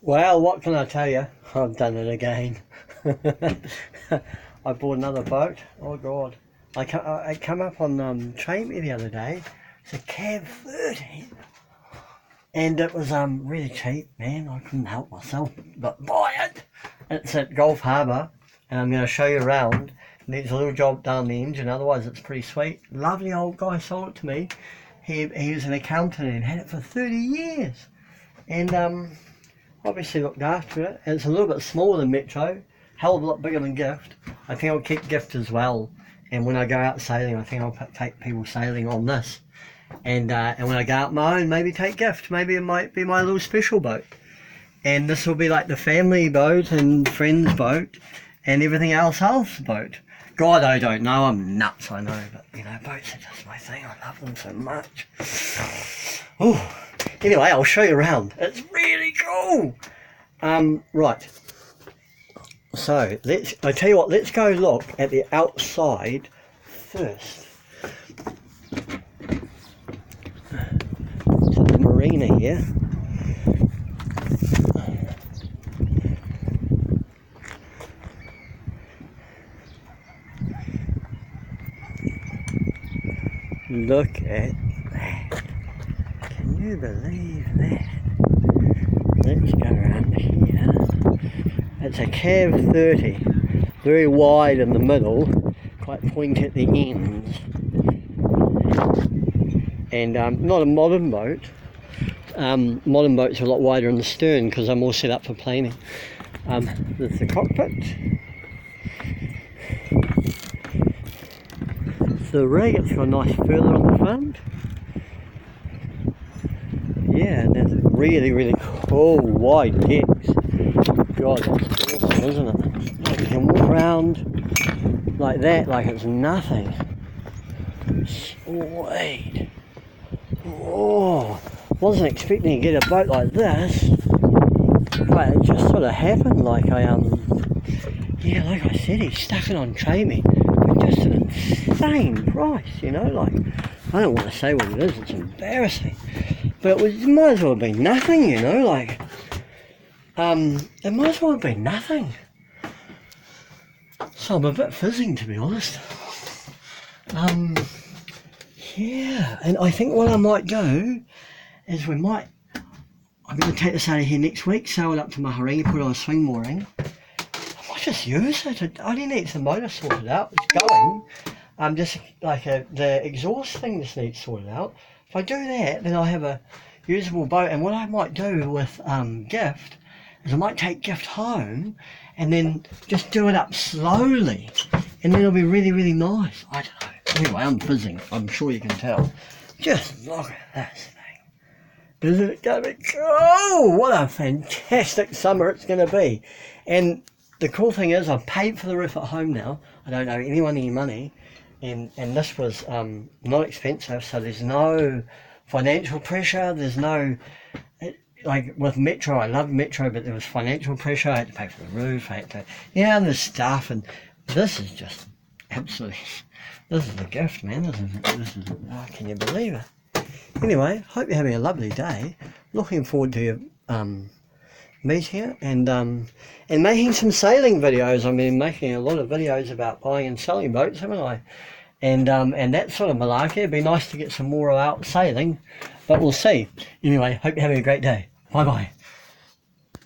Well, what can I tell you? I've done it again. I bought another boat. Oh God! I come up on Train Me the other day. It's a cab 30, and it was really cheap, man. I couldn't help myself but buy it. It's at Gulf Harbour, and I'm going to show you around. Needs a little job done on the engine, otherwise it's pretty sweet. Lovely old guy sold it to me. He was an accountant and had it for 30 years, and obviously looked after it. It's a little bit smaller than Metro, hell of a lot bigger than Gift. I think I'll keep Gift as well. And when I go out sailing, I think I'll take people sailing on this. And when I go out my own, maybe take Gift. Maybe it might be my little special boat. And this will be like the family boat and friends boat and everything else boat. God, I don't know. I'm nuts, I know. But, you know, boats are just my thing. I love them so much. Oh. Anyway, I'll show you around. It's really cool. Right. So I tell you what. Let's go look at the outside first. So the marina here. Look at that. Can you believe that? Let's go around here. It's a cab 30, very wide in the middle, quite pointy at the ends, and not a modern boat. Modern boats are a lot wider in the stern because they're more set up for planing. There's the cockpit. The rig, it's got a nice furler on the front. Yeah, and that's really, really cool wide decks. God, that's awesome, isn't it? Like you can walk around like that, like it's nothing. Sweet. Oh, wasn't expecting to get a boat like this, but it just sort of happened. Like yeah, like I said, he stuck it on Train Me. Just an insane price, you know. Like, I don't want to say what it is. It's embarrassing. But it might as well have been nothing, you know, like, it might as well have been nothing. So I'm a bit fizzing, to be honest. Yeah, and I think what I might do is I'm going to take this out of here next week, sail it up to Maharingi, put it on a swing mooring. I might just use it. It only needs the motor sorted out. It's going. Just like the exhaust thing just needs sorted out. If I do that, then I have a usable boat. And what I might do with Gift is I might take Gift home and then just do it up slowly, and then it'll be really, really nice. I don't know. Anyway, I'm fizzing. I'm sure you can tell. Just look at this thing. Isn't it going to be cool? What a fantastic summer it's going to be. And the cool thing is I've paid for the roof at home now. I don't owe anyone any money. And this was not expensive, so there's no financial pressure. There's no, like with Metro, I love Metro, but there was financial pressure. I had to pay for the roof. I had to, yeah, and the stuff. And this is just absolutely, this is a gift, man. This is oh, can you believe it? Anyway, hope you're having a lovely day. Looking forward to your meeting it and making some sailing videos. I've been making a lot of videos about buying and selling boats, haven't I? And that sort of malarkey. It'd be nice to get some more out sailing, but we'll see. Anyway, hope you're having a great day. Bye bye.